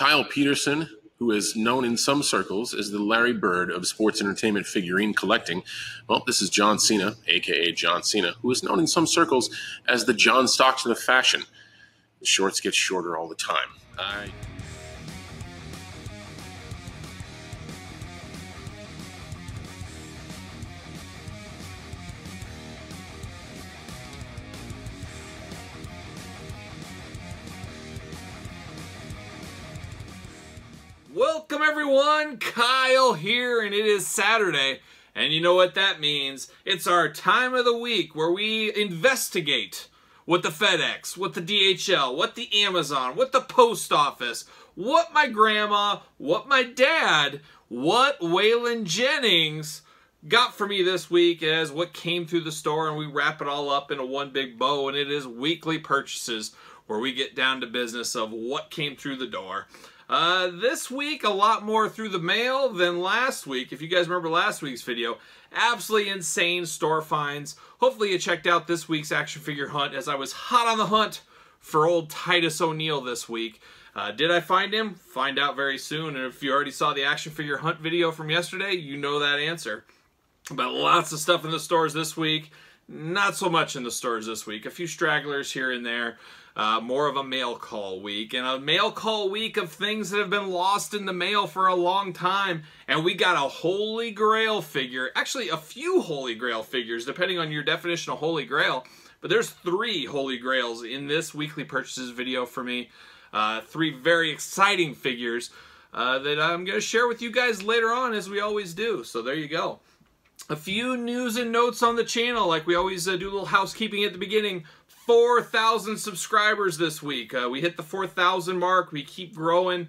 Kyle Peterson, who is known in some circles as the Larry Bird of sports entertainment figurine collecting. Well, this is John Cena, a.k.a. John Cena, who is known in some circles as the John Stockton of fashion. The shorts get shorter all the time. Welcome everyone, Kyle here, and it is Saturday, and you know what that means. It's our time of the week where we investigate what the FedEx, what the DHL, what the Amazon, what the post office, what my grandma, what my dad, what Waylon Jennings got for me this week as what came through the store, and we wrap it all up into one big bow, and it is weekly purchases where we get down to business of what came through the door. This week, a lot more through the mail than last week. If you guys remember last week's video, absolutely insane store finds. Hopefully you checked out this week's action figure hunt, as I was hot on the hunt for old Titus O'Neil this week. Did I find him? Find out very soon. And if you already saw the action figure hunt video from yesterday, you know that answer. But lots of stuff in the stores this week. Not so much in the stores this week. A few stragglers here and there. More of a mail call week, and a mail call week of things that have been lost in the mail for a long time. And we got a Holy Grail figure, actually a few Holy Grail figures, depending on your definition of Holy Grail. But there's 3 Holy Grails in this weekly purchases video for me. 3 very exciting figures that I'm going to share with you guys later on, as we always do. So there you go. A few news and notes on the channel, like we always do a little housekeeping at the beginning. 4,000 subscribers this week. We hit the 4,000 mark. We keep growing.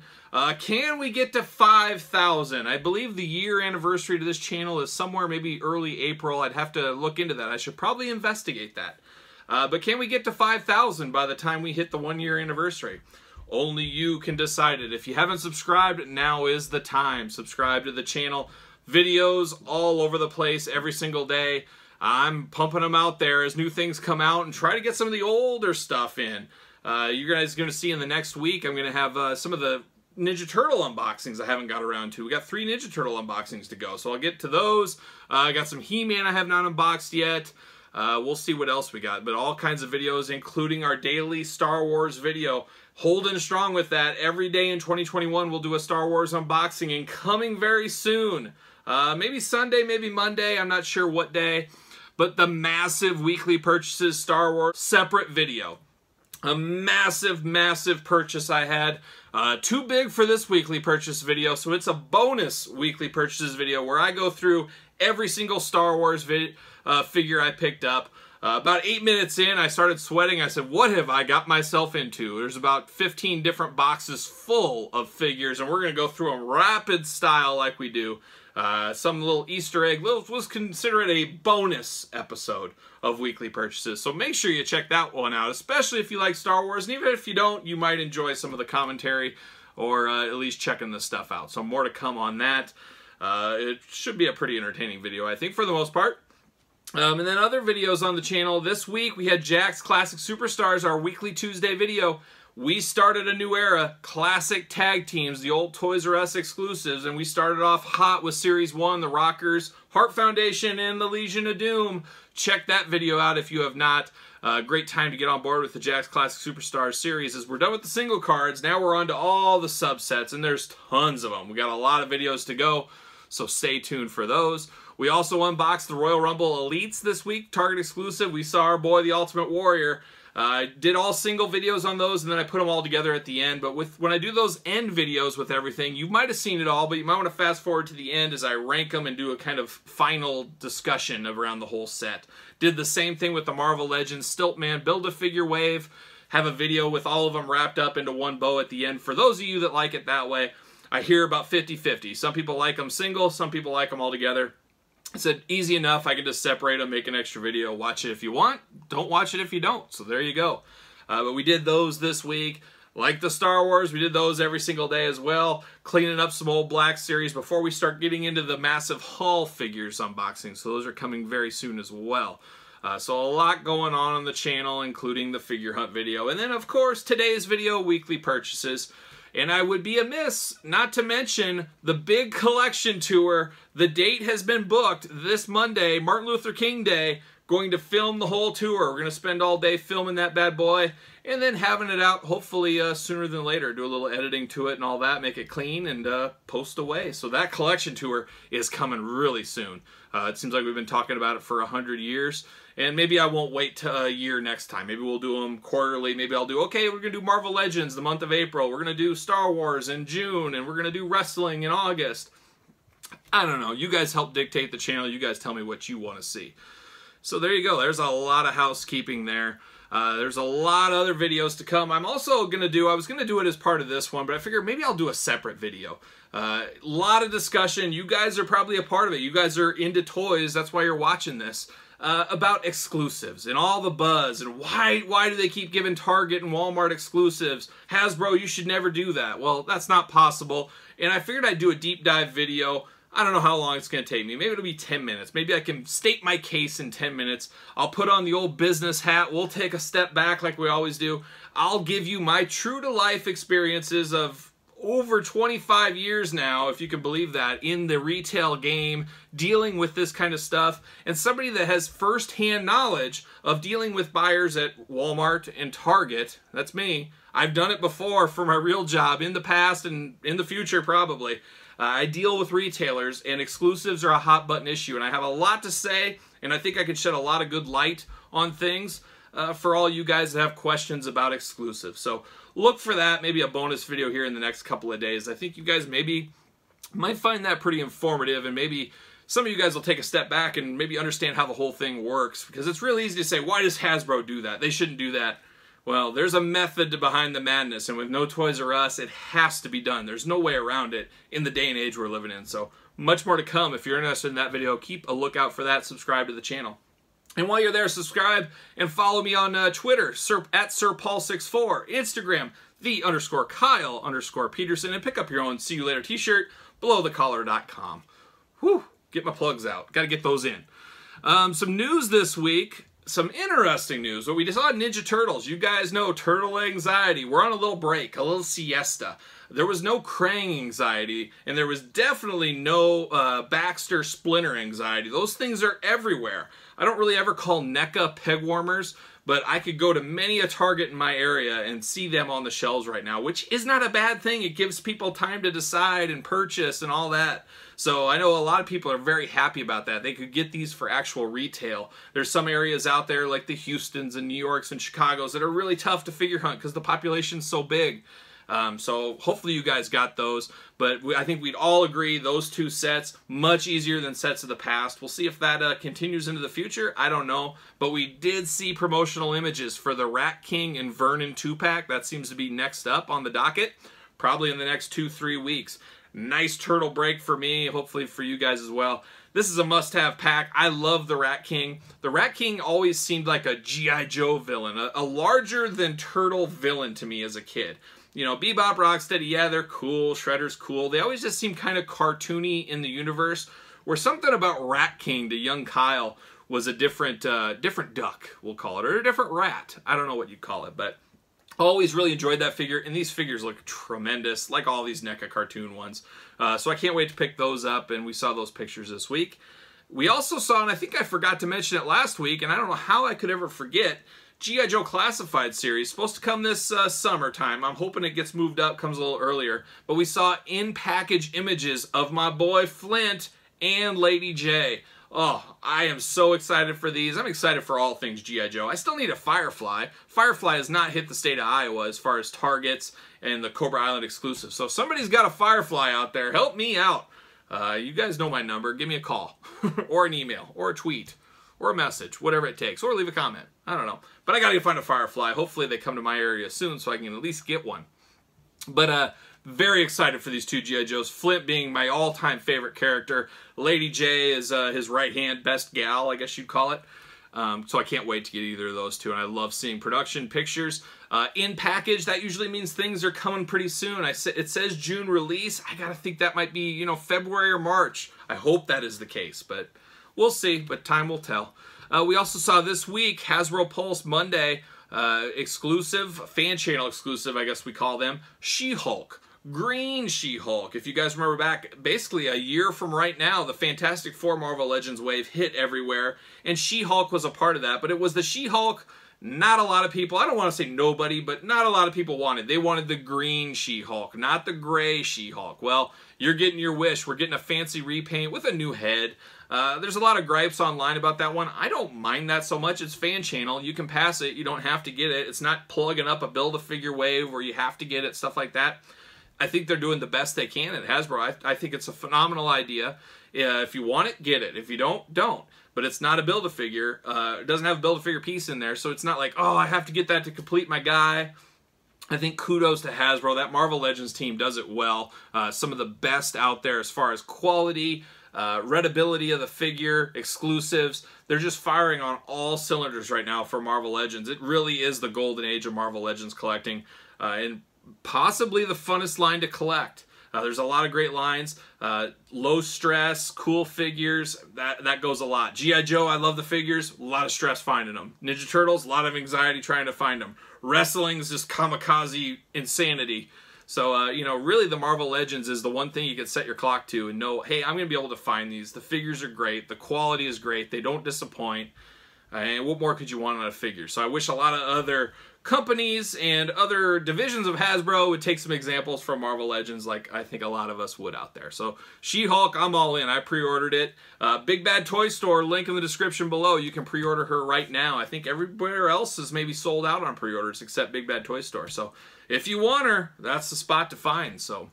Can we get to 5,000? I believe the year anniversary to this channel is somewhere maybe early April. I'd have to look into that. I should probably investigate that. But can we get to 5,000 by the time we hit the 1-year anniversary? Only you can decide it. If you haven't subscribed, now is the time. Subscribe to the channel. Videos all over the place every single day. I'm pumping them out there as new things come out and try to get some of the older stuff in. You guys are going to see in the next week, I'm going to have some of the Ninja Turtle unboxings I haven't got around to. We got 3 Ninja Turtle unboxings to go, so I'll get to those. I got some He-Man I have not unboxed yet. We'll see what else we got, but all kinds of videos, including our daily Star Wars video. Holding strong with that. Every day in 2021, we'll do a Star Wars unboxing, and coming very soon. Maybe Sunday, maybe Monday, I'm not sure what day. But the massive weekly purchases Star Wars separate video. A massive, massive purchase I had. Too big for this weekly purchase video, so it's a bonus weekly purchases video where I go through every single Star Wars figure I picked up. About 8 minutes in, I started sweating. I said, what have I got myself into? There's about 15 different boxes full of figures, and we're going to go through them rapid style like we do. Some little Easter egg. Let's consider it a bonus episode of weekly purchases. So make sure you check that one out, especially if you like Star Wars. And even if you don't, you might enjoy some of the commentary or at least checking this stuff out. So more to come on that. It should be a pretty entertaining video, I think, for the most part. And then other videos on the channel. This week we had Jack's Classic Superstars, our weekly Tuesday video. We started a new era, classic tag teams, the old Toys R Us exclusives, and we started off hot with Series 1, the Rockers, Heart Foundation, and the Legion of Doom. Check that video out if you have not. Great time to get on board with the Jack's Classic Superstars series. As we're done with the single cards, now we're on to all the subsets, and there's tons of them. We got a lot of videos to go, so stay tuned for those. We also unboxed the Royal Rumble Elites this week, Target exclusive. We saw our boy, the Ultimate Warrior. I did all single videos on those, and then I put them all together at the end. But when I do those end videos with everything, you might have seen it all, but you might want to fast forward to the end as I rank them and do a kind of final discussion around the whole set. Did the same thing with the Marvel Legends Stiltman Build-A-Figure Wave. Have a video with all of them wrapped up into one bow at the end. For those of you that like it that way, I hear about 50-50. Some people like them single, some people like them all together. I said, easy enough, I can just separate them, make an extra video, watch it if you want, don't watch it if you don't, so there you go. But we did those this week. Like the Star Wars, we did those every single day as well, cleaning up some old Black Series before we start getting into the massive haul figures unboxing, so those are coming very soon as well. So a lot going on the channel, including the figure hunt video. And then, of course, today's video, weekly purchases. And I would be amiss not to mention the big collection tour. The date has been booked this Monday, Martin Luther King Day. Going to film the whole tour. We're going to spend all day filming that bad boy and then having it out hopefully sooner than later. Do a little editing to it and all that, make it clean, and post away. So that collection tour is coming really soon. It seems like we've been talking about it for 100 years. And maybe I won't wait till a year next time. Maybe we'll do them quarterly. Maybe I'll do, okay, we're going to do Marvel Legends the month of April. We're going to do Star Wars in June. And we're going to do wrestling in August. I don't know. You guys help dictate the channel. You guys tell me what you want to see. So there you go. There's a lot of housekeeping there. There's a lot of other videos to come. I'm also going to do, I was going to do it as part of this one, but I figured maybe I'll do a separate video. A lot of discussion. You guys are probably a part of it. You guys are into toys. That's why you're watching this. About exclusives and all the buzz and why do they keep giving Target and Walmart exclusives? Hasbro, you should never do that. Well, that's not possible. And I figured I'd do a deep dive video. I don't know how long it's going to take me. Maybe it'll be 10 minutes. Maybe I can state my case in 10 minutes. I'll put on the old business hat. We'll take a step back like we always do. I'll give you my true-to-life experiences of over 25 years now, if you can believe that, in the retail game, dealing with this kind of stuff, and somebody that has first-hand knowledge of dealing with buyers at Walmart and Target. That's me. I've done it before for my real job, in the past and in the future probably. I deal with retailers, and exclusives are a hot button issue, and I have a lot to say, and I think I can shed a lot of good light on things for all you guys that have questions about exclusives. So look for that, maybe a bonus video here in the next couple of days. I think you guys maybe might find that pretty informative, and maybe some of you guys will take a step back and maybe understand how the whole thing works, because it's really easy to say, why does Hasbro do that? They shouldn't do that. Well, there's a method behind the madness, and with no Toys R Us, it has to be done. There's no way around it in the day and age we're living in. So much more to come. If you're interested in that video, keep a lookout for that. Subscribe to the channel. And while you're there, subscribe and follow me on Twitter, at SirPaul64, Instagram, _Kyle_Peterson, and pick up your own See You Later t-shirt, belowthecollar.com. Whew, get my plugs out. Got to get those in. Some news this week. Some interesting news. What we just saw Ninja Turtles. You guys know turtle anxiety. We're on a little break, a little siesta. There was no Krang anxiety, and there was definitely no Baxter Splinter anxiety. Those things are everywhere. I don't really ever call NECA peg warmers, but I could go to many a Target in my area and see them on the shelves right now, which is not a bad thing. It gives people time to decide and purchase and all that. So I know a lot of people are very happy about that. They could get these for actual retail. There's some areas out there like the Houstons and New Yorks and Chicagos that are really tough to figure hunt because the population's so big. So hopefully you guys got those, but I think we'd all agree those two sets, much easier than sets of the past. We'll see if that continues into the future. I don't know, but we did see promotional images for the Rat King and Vernon 2-pack. That seems to be next up on the docket, probably in the next 2-3 weeks. Nice turtle break for me, hopefully for you guys as well. This is a must-have pack. I love the Rat King. The Rat King always seemed like a G.I. Joe villain, a larger-than-turtle villain to me as a kid. You know, Bebop, Rocksteady, yeah, they're cool. Shredder's cool. They always just seem kind of cartoony in the universe, where something about Rat King to young Kyle was a different duck, we'll call it, or a different rat. I don't know what you call it, but always really enjoyed that figure, and these figures look tremendous, like all these NECA cartoon ones. So I can't wait to pick those up, and we saw those pictures this week. We also saw, and I think I forgot to mention it last week, and I don't know how I could ever forget, G.I. Joe Classified series, supposed to come this summertime. I'm hoping it gets moved up, comes a little earlier. But we saw in-package images of my boy Flint and Lady J. Oh, I am so excited for these. I'm excited for all things G.I. Joe. I still need a Firefly. Firefly has not hit the state of Iowa as far as Targets and the Cobra Island exclusive. So if somebody's got a Firefly out there, help me out. You guys know my number. Give me a call or an email or a tweet or a message, whatever it takes, or leave a comment. I don't know. But I gotta find a Firefly. Hopefully they come to my area soon so I can at least get one. But very excited for these two G.I. Joes. Flint being my all-time favorite character. Lady J is his right-hand best gal, I guess you'd call it. So I can't wait to get either of those two, and I love seeing production pictures. In package, that usually means things are coming pretty soon. It says June release. I gotta think that might be, you know, February or March. I hope that is the case, but we'll see, but time will tell. We also saw this week, Hasbro Pulse Monday, exclusive, fan channel exclusive, I guess we call them, She-Hulk. Green She-Hulk. If you guys remember back, basically a year from right now, the Fantastic Four Marvel Legends wave hit everywhere, and She-Hulk was a part of that, but it was the She-Hulk not a lot of people, I don't want to say nobody, but not a lot of people wanted. They wanted the green She-Hulk, not the gray She-Hulk. Well, you're getting your wish. We're getting a fancy repaint with a new head. There's a lot of gripes online about that one. I don't mind that so much. It's fan channel. You can pass it. You don't have to get it. It's not plugging up a Build-A-Figure wave where you have to get it, stuff like that. I think they're doing the best they can at Hasbro. I think it's a phenomenal idea. If you want it, get it. If you don't, don't. But it's not a Build-A-Figure. It doesn't have a Build-A-Figure piece in there, so it's not like, oh, I have to get that to complete my guy. I think kudos to Hasbro. That Marvel Legends team does it well. Some of the best out there as far as quality, readability of the figure, exclusives. They're just firing on all cylinders right now for Marvel Legends. It really is the golden age of Marvel Legends collecting, and possibly the funnest line to collect. There's a lot of great lines, low stress, cool figures, that goes a lot. G.I. Joe, I love the figures, a lot of stress finding them. Ninja Turtles, a lot of anxiety trying to find them. Wrestling's just kamikaze insanity. So, you know, really the Marvel Legends is the one thing you can set your clock to and know, hey, I'm going to be able to find these. The figures are great, the quality is great, they don't disappoint. And what more could you want on a figure? So I wish a lot of other companies and other divisions of Hasbro would take some examples from Marvel Legends like I think a lot of us would out there. So She-Hulk, I'm all in. I pre-ordered it. Big Bad Toy Store, link in the description below. You can pre-order her right now. I think everywhere else is maybe sold out on pre-orders except Big Bad Toy Store. So if you want her, that's the spot to find. So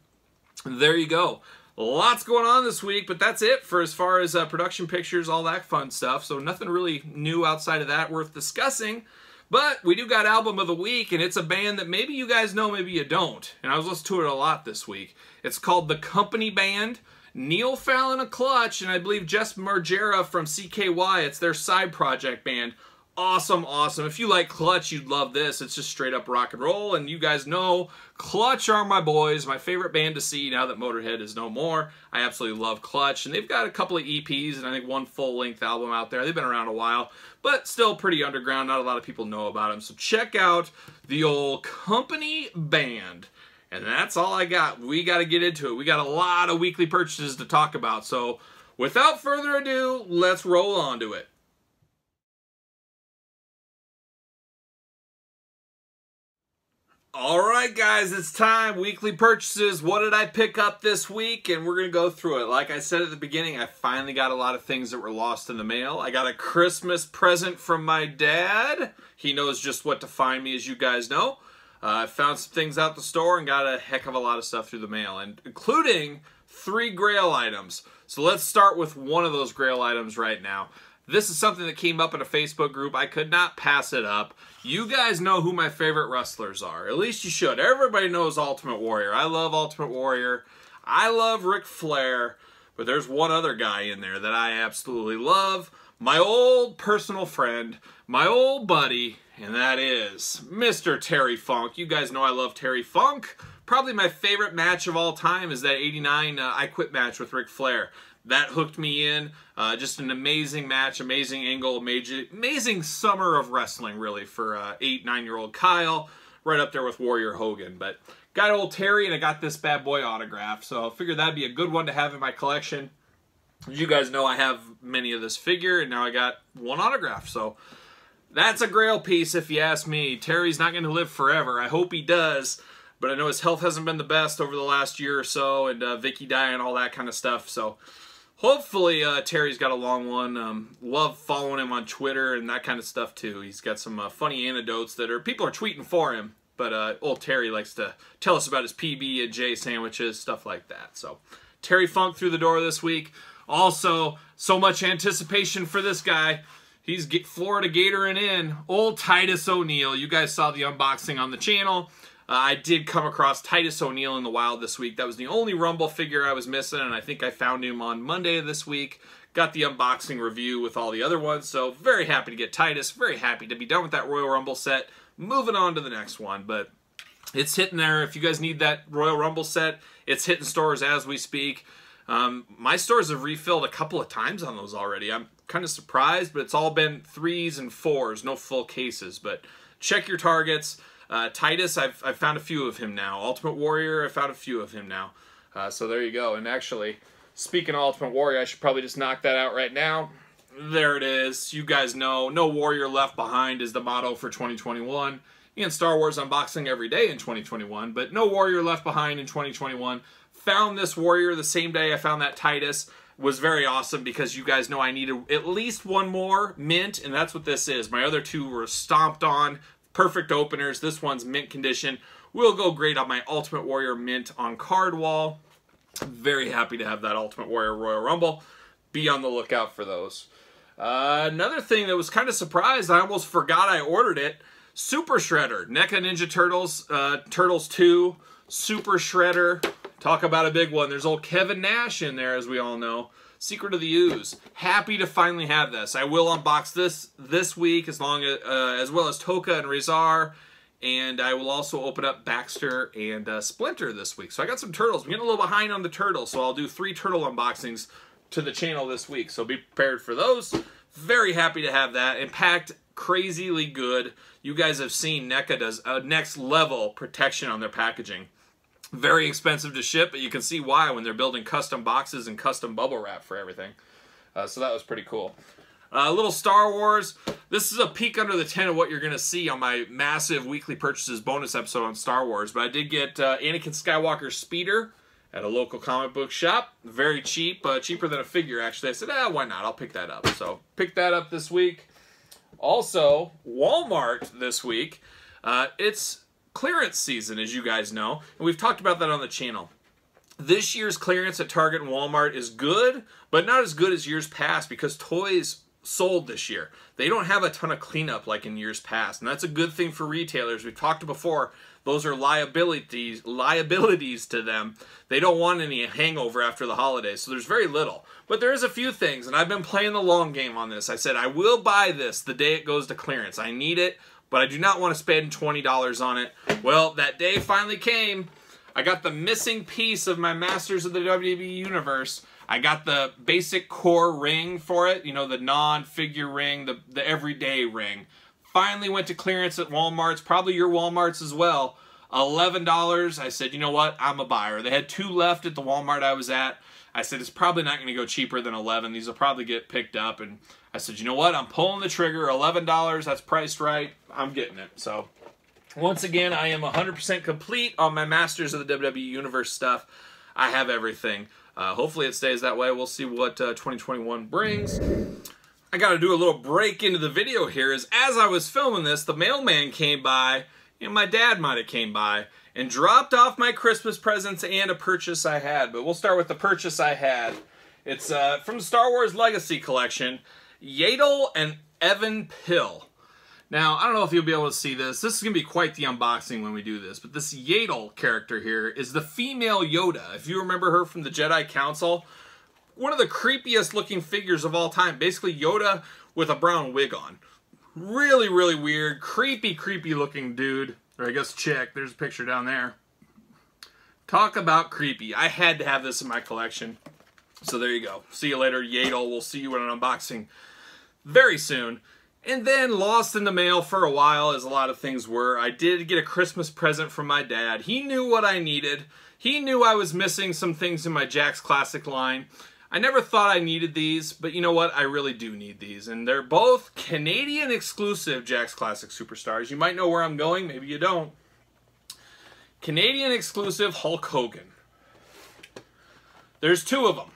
there you go. Lots going on this week, but that's it for as far as production pictures, all that fun stuff. So nothing really new outside of that worth discussing. But we do got Album of the Week, and it's a band that maybe you guys know, maybe you don't. And I was listening to it a lot this week. It's called The Company Band. Neil Fallon of Clutch, and I believe Jess Margera from CKY. It's their side project band. Awesome, awesome. If you like Clutch, you'd love this. It's just straight up rock and roll, and you guys know Clutch are my boys, my favorite band to see now that Motorhead is no more. I absolutely love Clutch, and they've got a couple of EPs and I think one full-length album out there. They've been around a while, but still pretty underground. Not a lot of people know about them, so check out the old Company Band. And that's all I got. We got to get into it. We got a lot of weekly purchases to talk about, so without further ado, let's roll on to it. Alright guys, it's time. Weekly purchases. What did I pick up this week? And we're going to go through it. Like I said at the beginning, I finally got a lot of things that were lost in the mail. I got a Christmas present from my dad. He knows just what to find me, as you guys know. I found some things out the store and got a heck of a lot of stuff through the mail, and including 3 Grail items. So let's start with one of those Grail items right now. This is something that came up in a Facebook group. I could not pass it up. You guys know who my favorite wrestlers are. At least you should. Everybody knows Ultimate Warrior. I love Ultimate Warrior. I love Ric Flair. But there's one other guy in there that I absolutely love. My old personal friend, my old buddy, and that is Mr. Terry Funk. You guys know I love Terry Funk. Probably my favorite match of all time is that 89 I Quit match with Ric Flair. That hooked me in. Just an amazing match, amazing angle, amazing summer of wrestling, really, for 8-9-year-old Kyle. Right up there with Warrior Hogan. But got old Terry, and I got this bad boy autograph. So I figured that'd be a good one to have in my collection. As you guys know, I have many of this figure, and now I got one autograph. So that's a Grail piece, if you ask me. Terry's not going to live forever. I hope he does. But I know his health hasn't been the best over the last year or so, and Vicky dying, all that kind of stuff. So hopefully Terry's got a long one. Love following him on Twitter and that kind of stuff too. He's got some funny anecdotes that people are tweeting for him. But old Terry likes to tell us about his PB and J sandwiches, stuff like that. So Terry Funk through the door this week. Also, so much anticipation for this guy. He's Florida Gatoring in. Old Titus O'Neil. You guys saw the unboxing on the channel. I did come across Titus O'Neil in the wild this week. That was the only Rumble figure I was missing, and I think I found him on Monday of this week. Got the unboxing review with all the other ones, so very happy to get Titus. Very happy to be done with that Royal Rumble set. Moving on to the next one, but it's hitting there. If you guys need that Royal Rumble set, it's hitting stores as we speak. My stores have refilled a couple of times on those already. I'm kind of surprised, but it's all been 3s and 4s, no full cases, but check your targets. Titus, I've found a few of him now. Ultimate Warrior, I found a few of him now. So there you go. And actually, speaking of Ultimate Warrior, I should probably just knock that out right now. There it is. You guys know, no warrior left behind is the motto for 2021. And Star Wars unboxing every day in 2021, but no warrior left behind in 2021. Found this warrior the same day I found that Titus. Was very awesome because you guys know I needed at least one more mint, and that's what this is. My other two were stomped on. Perfect openers. This one's mint condition. Will go great on my Ultimate Warrior mint on card wall. Very happy to have that Ultimate Warrior Royal Rumble. Be on the lookout for those. Another thing that was kind of surprised, I almost forgot I ordered it. Super Shredder. NECA Ninja Turtles, Turtles 2, Super Shredder. Talk about a big one. There's old Kevin Nash in there, as we all know. Secret of the Ooze. Happy to finally have this. I will unbox this week, as well as Toka and Rizar, and I will also open up Baxter and Splinter this week. So I got some turtles. I'm getting a little behind on the turtles, so I'll do 3 turtle unboxings to the channel this week. So be prepared for those. Very happy to have that. And packed crazily good. You guys have seen NECA does a next level protection on their packaging. Very expensive to ship, but you can see why when they're building custom boxes and custom bubble wrap for everything. So that was pretty cool. A little Star Wars. This is a peek under the tent of what you're going to see on my massive weekly purchases bonus episode on Star Wars. But I did get Anakin Skywalker's speeder at a local comic book shop. Very cheap. Cheaper than a figure, actually. I said, why not? I'll pick that up. So picked that up this week. Also, Walmart this week. It's clearance season, as you guys know, and we've talked about that on the channel. This year's clearance at Target and Walmart is good, but not as good as years past because toys sold this year. They don't have a ton of cleanup like in years past, and that's a good thing for retailers. We've talked before, those are liabilities to them. They don't want any hangover after the holidays, so there's very little. But there is a few things, and I've been playing the long game on this. I said I will buy this the day it goes to clearance. I need it, but I do not want to spend $20 on it. Well, that day finally came. I got the missing piece of my Masters of the WWE Universe. I got the basic core ring for it, you know, the non-figure ring, the everyday ring. Finally went to clearance at Walmart's, probably your Walmart's as well. $11. I said, you know what, I'm a buyer. They had 2 left at the Walmart I was at. I said, it's probably not going to go cheaper than $11. These will probably get picked up. And I said, you know what? I'm pulling the trigger. $11. That's priced right. I'm getting it. So, once again, I am 100% complete on my Masters of the WWE Universe stuff. I have everything. Hopefully it stays that way. We'll see what 2021 brings. I got to do a little break into the video here. As I was filming this, the mailman came by, and my dad might have came by, and dropped off my Christmas presents and a purchase I had. But we'll start with the purchase I had. It's from the Star Wars Legacy Collection, Yaddle and Evan Pill. Now, I don't know if you'll be able to see this. This is going to be quite the unboxing when we do this. But this Yaddle character here is the female Yoda. If you remember her from the Jedi Council, one of the creepiest looking figures of all time. Basically Yoda with a brown wig on. Really, really weird. Creepy, creepy looking dude. Or I guess chick. There's a picture down there. Talk about creepy. I had to have this in my collection. So there you go. See you later, Yaddle. We'll see you in an unboxing very soon. And then lost in the mail for a while, as a lot of things were. I did get a Christmas present from my dad. He knew what I needed. He knew I was missing some things in my Jakks Classic line. I never thought I needed these, but you know what? I really do need these. And they're both Canadian exclusive Jakks Classic Superstars. You might know where I'm going, maybe you don't. Canadian exclusive Hulk Hogan. There's 2 of them.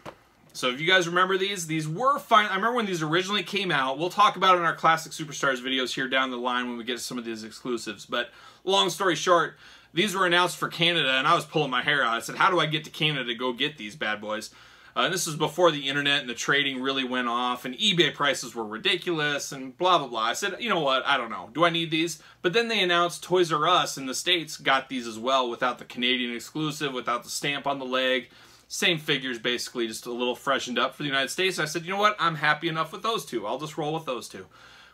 So if you guys remember these were fine. I remember when these originally came out. We'll talk about it in our Classic Superstars videos here down the line when we get to some of these exclusives. But long story short, these were announced for Canada, and I was pulling my hair out. I said, how do I get to Canada to go get these bad boys? This was before the internet and the trading really went off, and eBay prices were ridiculous, and blah, blah, blah. I said, you know what? I don't know. Do I need these? But then they announced Toys R Us in the States got these as well without the Canadian exclusive, without the stamp on the leg. Same figures, basically, just a little freshened up for the United States. I said, you know what? I'm happy enough with those 2. I'll just roll with those 2.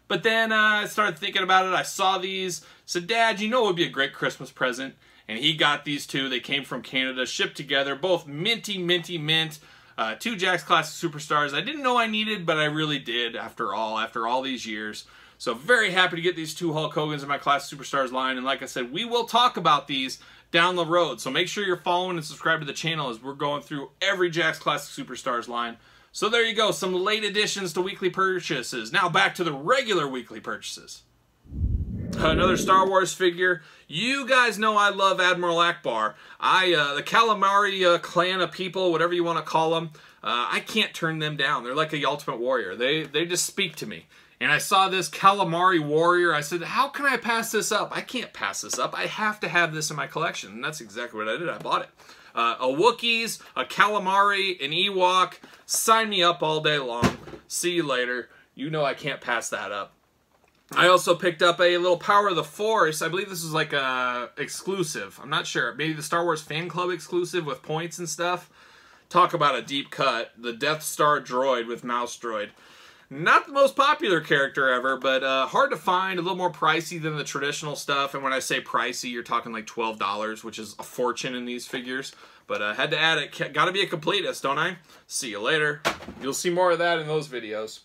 But then I started thinking about it. I saw these. Said, Dad, you know it would be a great Christmas present. And he got these 2. They came from Canada, shipped together, both minty, minty, mint. 2 Jakks Classic Superstars I didn't know I needed, but I really did after all these years. So very happy to get these 2 Hulk Hogans in my Classic Superstars line. And like I said, we will talk about these down the road. So make sure you're following and subscribe to the channel as we're going through every Jakks Classic Superstars line. So there you go, some late additions to weekly purchases. Now back to the regular weekly purchases. Another Star Wars figure. You guys know I love Admiral Akbar. The Calamari clan of people, whatever you want to call them, I can't turn them down. They're like a Ultimate Warrior. They just speak to me. And I saw this Calamari Warrior. I said, how can I pass this up? I can't pass this up. I have to have this in my collection. And that's exactly what I did. I bought it. A Wookiees, a Calamari, an Ewok. Sign me up all day long. See you later. You know I can't pass that up. I also picked up a little Power of the Force. I believe this is like a exclusive. I'm not sure. Maybe the Star Wars Fan Club exclusive with points and stuff. Talk about a deep cut. The Death Star droid with Mouse Droid. Not the most popular character ever, but hard to find, a little more pricey than the traditional stuff. And when I say pricey, you're talking like $12, which is a fortune in these figures. But I had to add it. Gotta be a completist, don't I? See you later. You'll see more of that in those videos.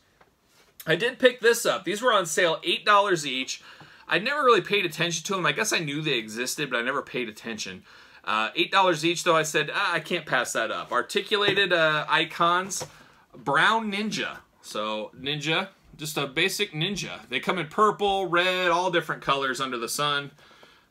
I did pick this up. These were on sale, $8 each. I never really paid attention to them. I guess I knew they existed, but I never paid attention. $8 each, though. I said, I can't pass that up. Articulated icons, Brown Ninja. So, Ninja, just a basic Ninja. They come in purple, red, all different colors under the sun.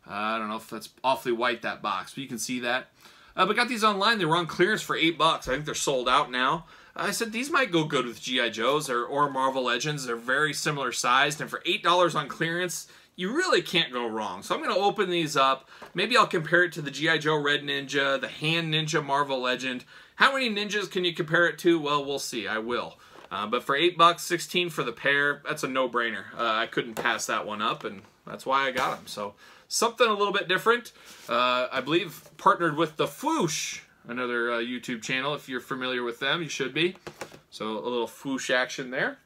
I don't know if that's awfully white, that box, but you can see that. But got these online. They were on clearance for $8. I think they're sold out now. I said, these might go good with G.I. Joes or Marvel Legends. They're very similar sized, and for $8 on clearance, you really can't go wrong. So I'm going to open these up. Maybe I'll compare it to the G.I. Joe Red Ninja, the Hand Ninja Marvel Legend. How many ninjas can you compare it to? Well, we'll see. I will. But for $8, $16 for the pair, that's a no-brainer. I couldn't pass that one up, and that's why I got them. So something a little bit different. I believe partnered with the Fwoosh, another YouTube channel. If you're familiar with them, you should be. So a little Fwoosh action there.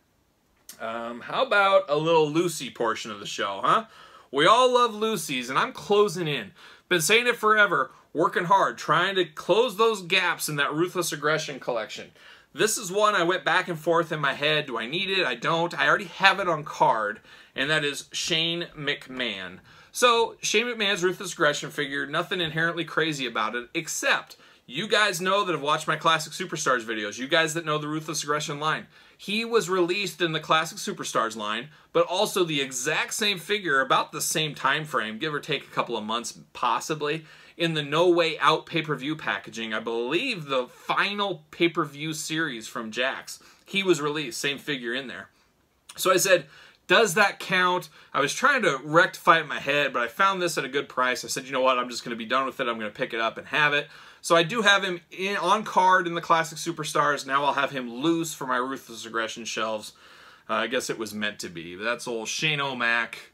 How about a little Lucy portion of the show, huh? We all love Lucy's, and I'm closing in. Been saying it forever, working hard, trying to close those gaps in that Ruthless Aggression collection. This is one I went back and forth in my head. Do I need it? I don't. I already have it on card, and that is Shane McMahon. So, Shane McMahon's Ruthless Aggression figure, nothing inherently crazy about it, except you guys know that have watched my Classic Superstars videos, you guys that know the Ruthless Aggression line. He was released in the Classic Superstars line, but also the exact same figure, about the same time frame, give or take a couple of months possibly, in the No Way Out pay-per-view packaging. I believe the final pay-per-view series from Jakks. He was released, same figure in there. So I said, does that count? I was trying to rectify it in my head, but I found this at a good price. I said, you know what, I'm just going to be done with it. I'm going to pick it up and have it. So I do have him on card in the Classic Superstars. Now I'll have him loose for my Ruthless Aggression shelves. I guess it was meant to be. But that's old Shane O'Mac.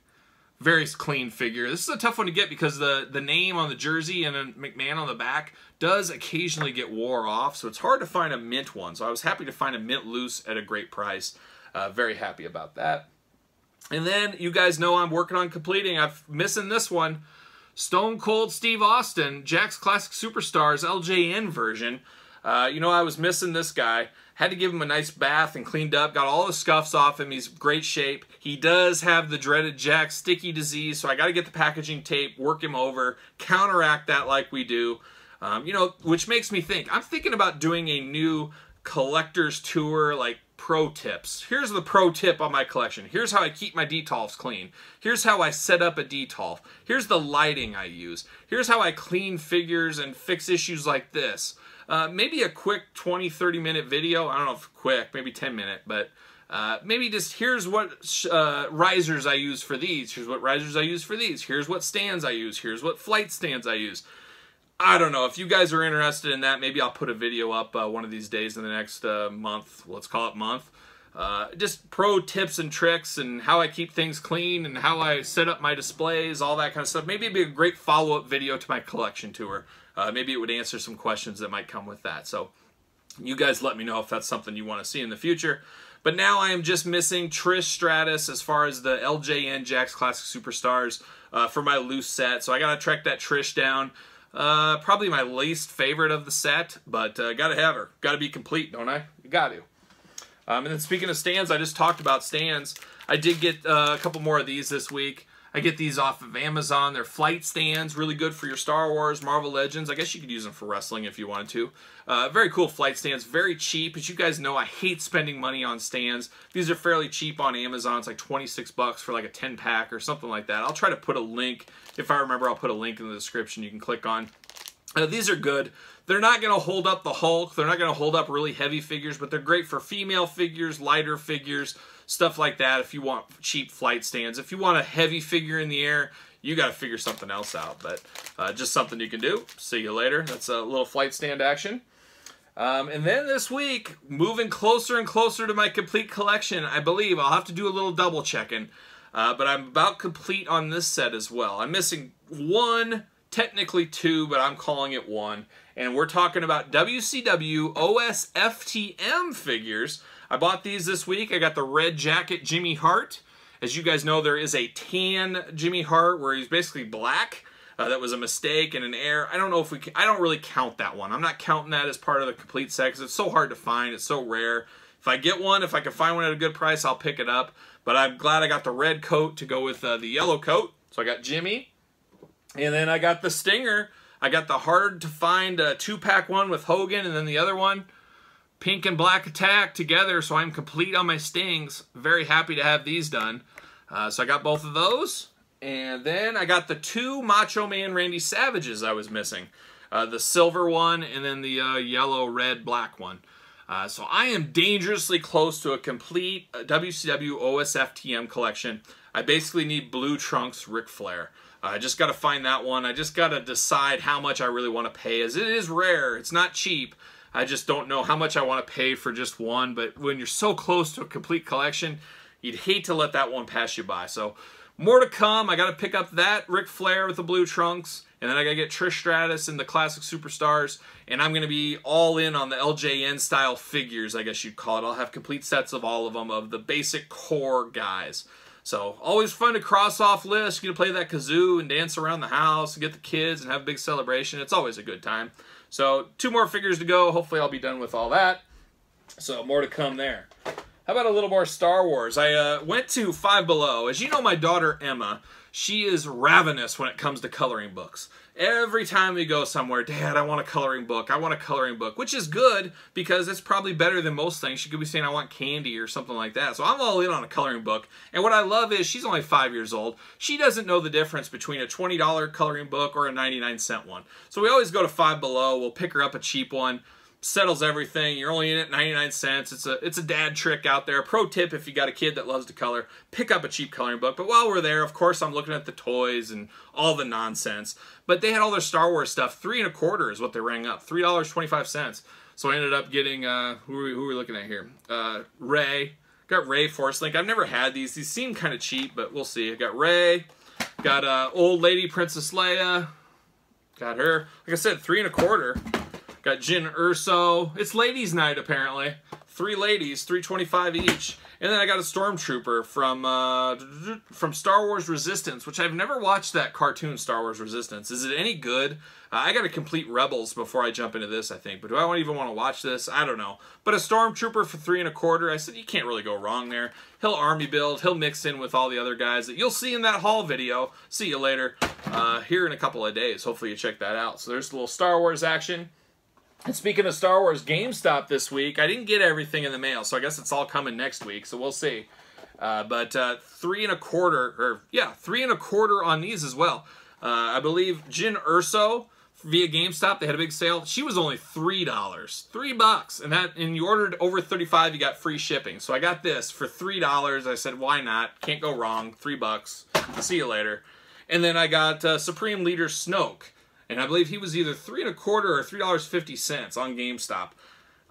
Very clean figure. This is a tough one to get because the name on the jersey and a McMahon on the back does occasionally get wore off, so it's hard to find a mint one. So I was happy to find a mint loose at a great price. Very happy about that. And then you guys know I'm working on completing. I'm missing this one. Stone Cold Steve Austin, Jakks Classic Superstars LJN version. You know, I was missing this guy. Had to give him a nice bath and cleaned up. Got all the scuffs off him. He's great shape. He does have the dreaded Jakks sticky disease, so I got to get the packaging tape, work him over, counteract that like we do. You know, which makes me think. I'm thinking about doing a new collector's tour, like pro tips. Here's the pro tip on my collection. Here's how I keep my detolfs clean. Here's how I set up a detolf. Here's the lighting I use. Here's how I clean figures and fix issues like this. Maybe a quick 20-30 minute video. I don't know if quick, maybe 10 minute, but maybe just here's what risers I use for these. Here's what risers I use for these. Here's what stands I use. Here's what flight stands I use. I don't know. If you guys are interested in that, maybe I'll put a video up one of these days in the next month. Let's call it month. Just pro tips and tricks and how I keep things clean and how I set up my displays, all that kind of stuff. Maybe it'd be a great follow-up video to my collection tour. Maybe it would answer some questions that might come with that. So you guys let me know if that's something you want to see in the future. But now I am just missing Trish Stratus as far as the LJN Jakks Classic Superstars for my loose set. So I got to track that Trish down. Probably my least favorite of the set, but gotta have her. Gotta be complete, don't I? You got to. And then speaking of stands, I just talked about stands. I did get a couple more of these this week. I get these off of Amazon. They're flight stands, really good for your Star Wars, Marvel Legends. I guess you could use them for wrestling if you wanted to. Very cool flight stands, very cheap. As you guys know, I hate spending money on stands. These are fairly cheap on Amazon. It's like 26 bucks for like a 10-pack or something like that. I'll try to put a link. If I remember, I'll put a link in the description you can click on. These are good. They're not going to hold up the Hulk. They're not going to hold up really heavy figures, but they're great for female figures, lighter figures, stuff like that if you want cheap flight stands. If you want a heavy figure in the air, you got to figure something else out, but just something you can do. See you later. That's a little flight stand action. And then this week, moving closer and closer to my complete collection, I believe. I'll have to do a little double checking, but I'm about complete on this set as well. I'm missing one, technically two, but I'm calling it one. And we're talking about WCW OSFTM figures. I bought these this week. I got the red jacket Jimmy Hart. As you guys know, there is a tan Jimmy Hart where he's basically black. That was a mistake and an error. I don't know if we can, I don't really count that one. I'm not counting that as part of the complete set because it's so hard to find. It's so rare. If I get one, if I can find one at a good price, I'll pick it up. But I'm glad I got the red coat to go with the yellow coat. So I got Jimmy. And then I got the Stinger. I got the hard-to-find 2-pack one with Hogan, and then the other one, Pink and Black Attack together, so I'm complete on my Stings. Very happy to have these done. So I got both of those. And then I got the 2 Macho Man Randy Savages I was missing. The silver one, and then the yellow, red, black one. So I am dangerously close to a complete WCW OSFTM collection. I basically need Blue Trunks Ric Flair. I just got to find that one. I just got to decide how much I really want to pay, as it is rare. It's not cheap. I just don't know how much I want to pay for just one, but when you're so close to a complete collection, you'd hate to let that one pass you by. So more to come. I got to pick up that Ric Flair with the blue trunks, and then I got to get Trish Stratus and the Classic Superstars, and I'm going to be all in on the LJN style figures, I guess you'd call it. I'll have complete sets of all of them, of the basic core guys. So, always fun to cross off lists. You get to play that kazoo and dance around the house and get the kids and have a big celebration. It's always a good time. So, 2 more figures to go. Hopefully I'll be done with all that. So, more to come there. How about a little more Star Wars? I went to Five Below. As you know, my daughter Emma, she is ravenous when it comes to coloring books. Every time we go somewhere, Dad, I want a coloring book. I want a coloring book, which is good because it's probably better than most things. She could be saying, I want candy or something like that. So I'm all in on a coloring book. And what I love is she's only 5 years old. She doesn't know the difference between a $20 coloring book or a 99-cent one. So we always go to Five Below. We'll pick her up a cheap one. Settles everything. You're only in it 99 cents. It's a dad trick out there. Pro tip if you got a kid that loves to color, pick up a cheap coloring book. But while we're there, of course, I'm looking at the toys and all the nonsense. But they had all their Star Wars stuff. $3 1/4 is what they rang up. $3.25. So I ended up getting who are we looking at here? Rey. Got Rey Force Link. I've never had these. These seem kind of cheap, but we'll see. I got Rey. Got old lady Princess Leia. Got her. Like I said, $3 1/4. Got Jyn Erso. It's ladies' night, apparently. 3 ladies, $3.25 each. And then I got a Stormtrooper from Star Wars Resistance, which I've never watched that cartoon, Star Wars Resistance. Is it any good? I got to complete Rebels before I jump into this, I think. But do I even want to watch this? I don't know. But a Stormtrooper for $3 1/4. I said, you can't really go wrong there. He'll army build. He'll mix in with all the other guys that you'll see in that haul video. See you later. Here in a couple of days. Hopefully you check that out. So there's a little Star Wars action. And speaking of Star Wars, GameStop this week, I didn't get everything in the mail, so I guess it's all coming next week, so we'll see. But $3 1/4 on these as well. I believe Jyn Erso via GameStop, they had a big sale. She was only $3, $3, and you ordered over 35, you got free shipping. So I got this for $3. I said, why not? Can't go wrong. $3. See you later. And then I got Supreme Leader Snoke. And I believe he was either $3 1/4 or $3.50 on GameStop.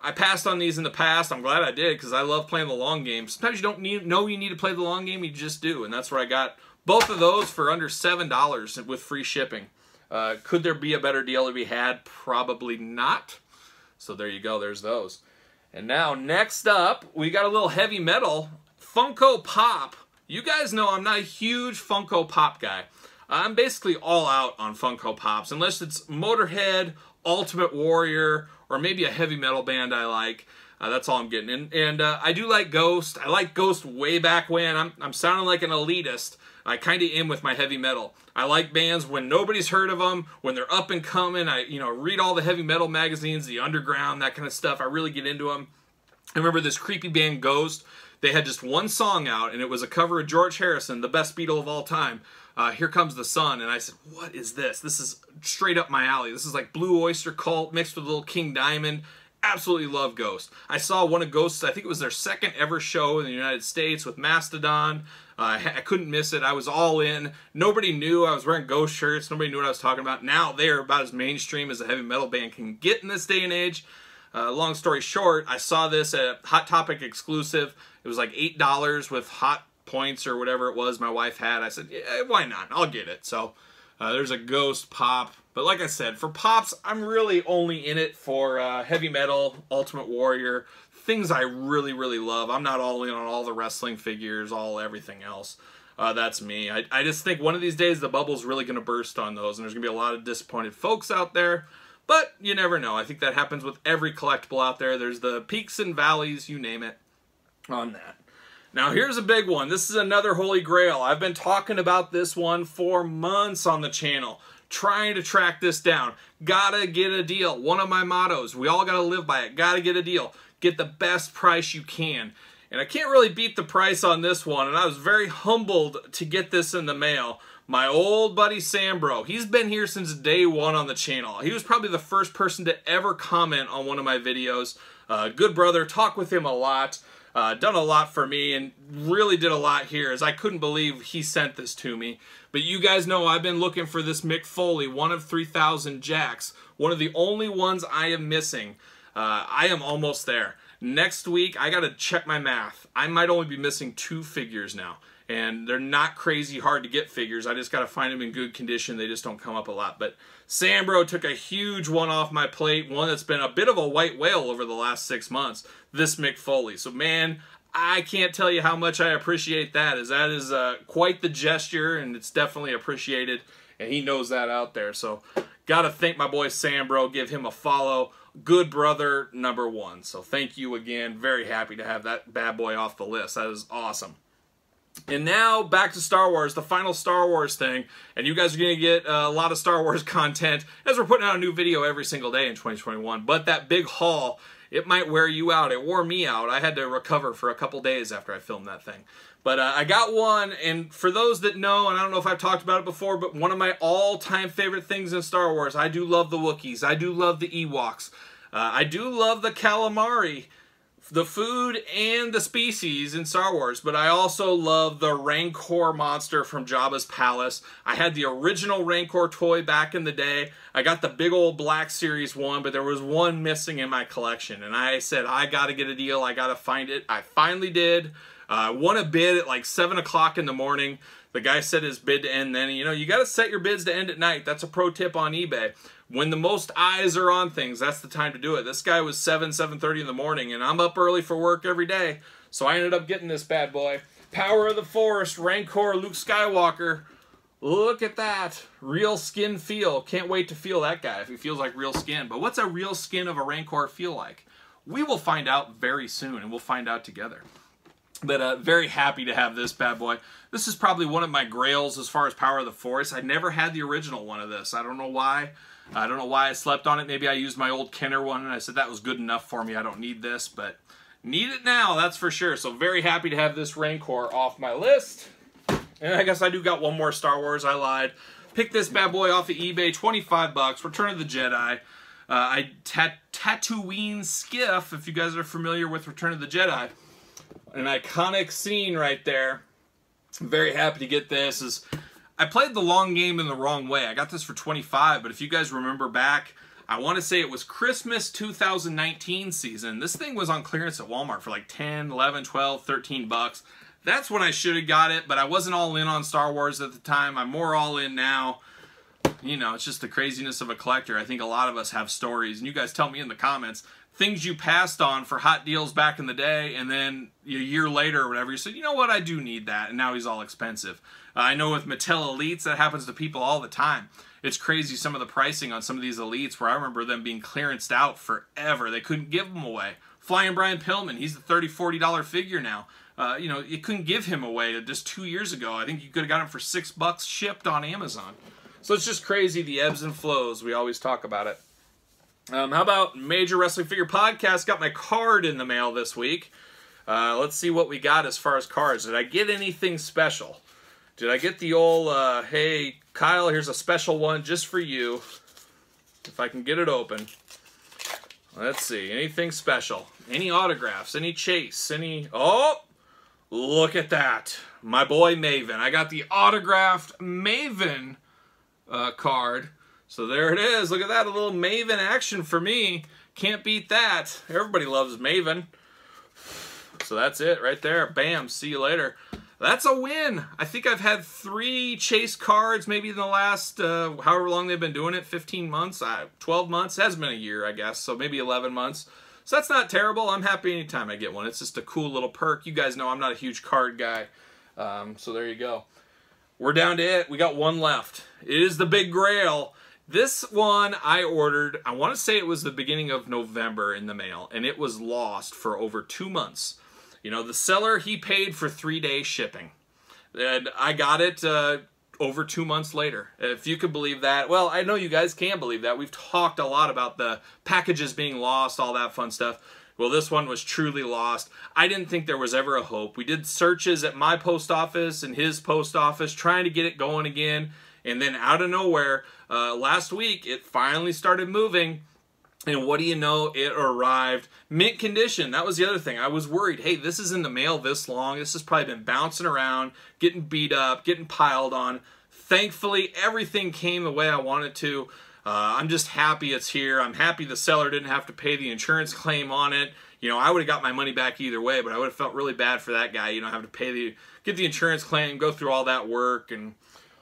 I passed on these in the past. I'm glad I did because I love playing the long game. Sometimes you don't know you need to play the long game. You just do. And that's where I got both of those for under $7 with free shipping. Could there be a better deal to be had? Probably not. So there you go. There's those. And now next up, we got a little heavy metal. Funko Pop. You guys know I'm not a huge Funko Pop guy. I'm basically all out on Funko Pops, unless it's Motorhead, Ultimate Warrior, or maybe a heavy metal band I like. That's all I'm getting. And I do like Ghost. I like Ghost way back when. I'm sounding like an elitist. I kind of am with my heavy metal. I like bands when nobody's heard of them, when they're up and coming. I read all the heavy metal magazines, the underground, that kind of stuff. I really get into them. I remember this creepy band Ghost. They had just one song out, and it was a cover of George Harrison, the best Beatle of all time. Here Comes the Sun. And I said, what is this? This is straight up my alley. This is like Blue Oyster Cult mixed with a little King Diamond. Absolutely love Ghost. I saw one of Ghost's, I think it was their second ever show in the United States with Mastodon. I couldn't miss it. I was all in. Nobody knew I was wearing Ghost shirts. Nobody knew what I was talking about. Now they're about as mainstream as a heavy metal band can get in this day and age. Long story short, I saw this at a Hot Topic exclusive. It was like $8 with Hot Points or whatever it was my wife had. I said, yeah, why not? I'll get it. So there's a Ghost pop. But like I said, for pops, I'm really only in it for heavy metal, Ultimate Warrior, things I really, really love. I'm not all in on all the wrestling figures, everything else. That's me. I just think one of these days the bubble's really going to burst on those, and there's going to be a lot of disappointed folks out there. But you never know. I think that happens with every collectible out there. There's the peaks and valleys, you name it, on that. Now here's a big one. This is another Holy Grail. I've been talking about this one for months on the channel, trying to track this down. Gotta get a deal. One of my mottos. We all gotta live by it. Gotta get a deal. Get the best price you can. And I can't really beat the price on this one, and I was very humbled to get this in the mail. My old buddy Sambro, he's been here since day one on the channel. He was probably the first person to ever comment on one of my videos. Good brother, talk with him a lot. Done a lot for me and really did a lot here, as I couldn't believe he sent this to me. But you guys know I've been looking for this Mick Foley, one of 3,000 jacks. One of the only ones I am missing. I am almost there. Next week, I gotta check my math. I might only be missing 2 figures now. And they're not crazy hard to get figures. I just gotta find them in good condition. They just don't come up a lot. But Sambro took a huge one off my plate. One that's been a bit of a white whale over the last 6 months. This Mick Foley. So man, I can't tell you how much I appreciate that. As that is quite the gesture, and it's definitely appreciated. And he knows that out there. So gotta thank my boy Sambro. Give him a follow. Good brother #1. So thank you again. Very happy to have that bad boy off the list. That is awesome. And now back to Star Wars, the final Star Wars thing. And you guys are going to get a lot of Star Wars content as we're putting out a new video every single day in 2021. But that big haul, it might wear you out. It wore me out. I had to recover for a couple days after I filmed that thing. But I got one, and for those that know, and I don't know if I've talked about it before, but one of my all-time favorite things in Star Wars, I do love the Wookiees. I do love the Ewoks. I do love the calamari, the food and the species in Star Wars, but I also love the Rancor monster from Jabba's palace. I had the original Rancor toy back in the day. I got the big old Black Series one, but there was one missing in my collection, and I said, I gotta get a deal, I gotta find it. I finally did. Won a bid at like 7 o'clock in the morning. The guy said his bid to end then. You know, you gotta set your bids to end at night. That's a pro tip on eBay. When the most eyes are on things, that's the time to do it. This guy was 7:30 in the morning, and I'm up early for work every day. So I ended up getting this bad boy. Power of the Force, Rancor, Luke Skywalker. Look at that. Real skin feel. Can't wait to feel that guy if he feels like real skin. But what's a real skin of a Rancor feel like? We will find out very soon, and we'll find out together. But very happy to have this bad boy. This is probably one of my grails as far as Power of the Force. I never had the original one of this. I don't know why. I don't know why I slept on it. Maybe I used my old Kenner one and I said that was good enough for me. I don't need this, but need it now, that's for sure. So very happy to have this Rancor off my list. And I guess I do got one more Star Wars. I lied. Picked this bad boy off of eBay, 25 bucks. Return of the Jedi. Tatooine Skiff, if you guys are familiar with Return of the Jedi. An iconic scene right there. I'm very happy to get this. I played the long game in the wrong way. I got this for 25, but if you guys remember back, I want to say it was Christmas 2019 season. This thing was on clearance at Walmart for like 10, 11, 12, 13 bucks. That's when I should have got it, but I wasn't all in on Star Wars at the time. I'm more all in now. You know, it's just the craziness of a collector. I think a lot of us have stories, and you guys tell me in the comments, things you passed on for hot deals back in the day, and then a year later or whatever, you said, you know what, I do need that, and now he's all expensive. I know with Mattel Elites, that happens to people all the time. It's crazy some of the pricing on some of these Elites, where I remember them being clearanced out forever. They couldn't give them away Flying Brian Pillman, he's the $30, $40 figure now. You know, you couldn't give him away just 2 years ago. I think you could have got him for $6 shipped on Amazon. So it's just crazy, the ebbs and flows. We always talk about it. How about Major Wrestling Figure Podcast? Got my card in the mail this week. Let's see what we got as far as cards. Did I get anything special? Did I get the old, hey, Kyle, here's a special one just for you. If I can get it open. Let's see. Anything special? Any autographs? Any chase? Any... Oh! Look at that. My boy Maven. I got the autographed Maven card. So there it is. Look at that. A little Maven action for me. Can't beat that. Everybody loves Maven. So that's it right there. Bam. See you later. That's a win. I think I've had 3 chase cards maybe in the last, however long they've been doing it, 15 months, 12 months. It hasn't been a year, I guess, so maybe 11 months. So that's not terrible. I'm happy anytime I get one. It's just a cool little perk. You guys know I'm not a huge card guy. So there you go. We're down to it. We got one left. It is the Big Grail. This one I ordered, I want to say it was the beginning of November in the mail, and it was lost for over 2 months. You know, the seller, he paid for 3-day shipping. And I got it over 2 months later. If you could believe that. Well, I know you guys can believe that. We've talked a lot about the packages being lost, all that fun stuff. Well, this one was truly lost. I didn't think there was ever a hope. We did searches at my post office and his post office trying to get it going again. And then out of nowhere, last week, it finally started moving. And what do you know, it arrived. Mint condition, that was the other thing. I was worried, hey, this is in the mail this long. This has probably been bouncing around, getting beat up, getting piled on. Thankfully, everything came the way I wanted to. I'm just happy it's here. I'm happy the seller didn't have to pay the insurance claim on it. You know, I would have got my money back either way, but I would have felt really bad for that guy. You know, have to pay get the insurance claim, go through all that work and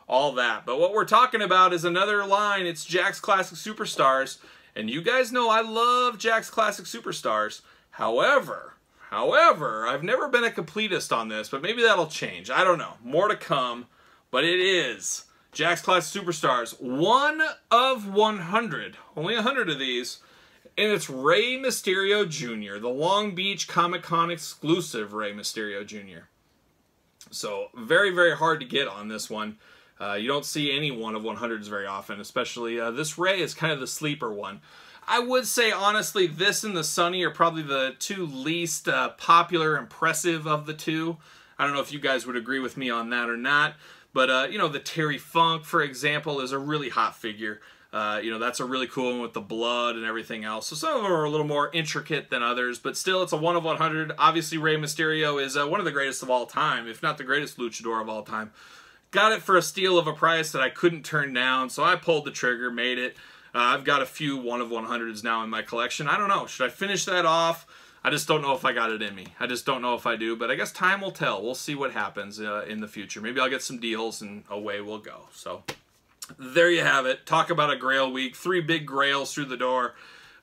all that. But what we're talking about is another line. It's Jakks Classic Superstars. And you guys know I love Jakks Classic Superstars. However, I've never been a completist on this, but maybe that'll change. I don't know. More to come. But it is Jakks Classic Superstars. 1 of 100. Only 100 of these. And it's Rey Mysterio Jr., the Long Beach Comic-Con exclusive Rey Mysterio Jr. So, very, very hard to get on this one. You don't see any 1 of 100s very often, especially this Rey is kind of the sleeper one. I would say, honestly, this and the Sunny are probably the 2 least popular, impressive of the 2. I don't know if you guys would agree with me on that or not. But, you know, the Terry Funk, for example, is a really hot figure. You know, that's a really cool one with the blood and everything else. So some of them are a little more intricate than others, but still it's a 1 of 100. Obviously, Rey Mysterio is one of the greatest of all time, if not the greatest luchador of all time. Got it for a steal of a price that I couldn't turn down, so I pulled the trigger, made it. I've got a few 1 of 100s now in my collection. I don't know. Should I finish that off? I just don't know if I got it in me. I just don't know if I do, but I guess time will tell. We'll see what happens in the future. Maybe I'll get some deals, and away we'll go. So there you have it. Talk about a Grail week. 3 big Grails through the door.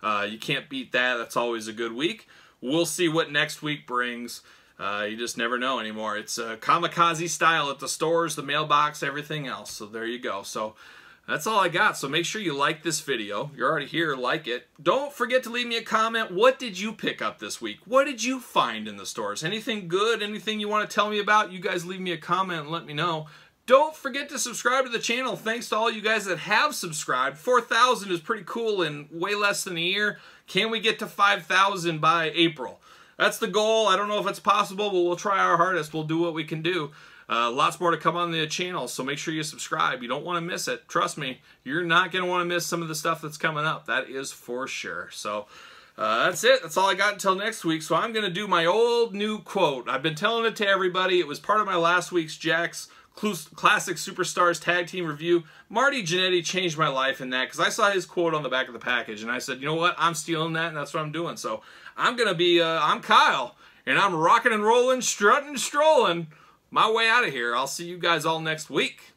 You can't beat that. That's always a good week. We'll see what next week brings. You just never know anymore. It's kamikaze style at the stores, the mailbox, everything else. So there you go. So that's all I got. So make sure you like this video. You're already here, like it. Don't forget to leave me a comment. What did you pick up this week? What did you find in the stores? Anything good? Anything you want to tell me about? You guys leave me a comment and let me know. Don't forget to subscribe to the channel. Thanks to all you guys that have subscribed. 4,000 is pretty cool in way less than a year. Can we get to 5,000 by April? That's the goal. I don't know if it's possible, but we'll try our hardest. We'll do what we can do. Lots more to come on the channel, so make sure you subscribe. You don't want to miss it. Trust me, you're not going to want to miss some of the stuff that's coming up. That is for sure. So that's it. That's all I got until next week. So I'm going to do my old new quote. I've been telling it to everybody. It was part of my last week's Jakks Classic Superstars Tag Team Review. Marty Jannetty changed my life in that because I saw his quote on the back of the package, and I said, you know what? I'm stealing that, and that's what I'm doing. So I'm going to be, I'm Kyle, and I'm rocking and rolling, strutting and strolling my way out of here. I'll see you guys all next week.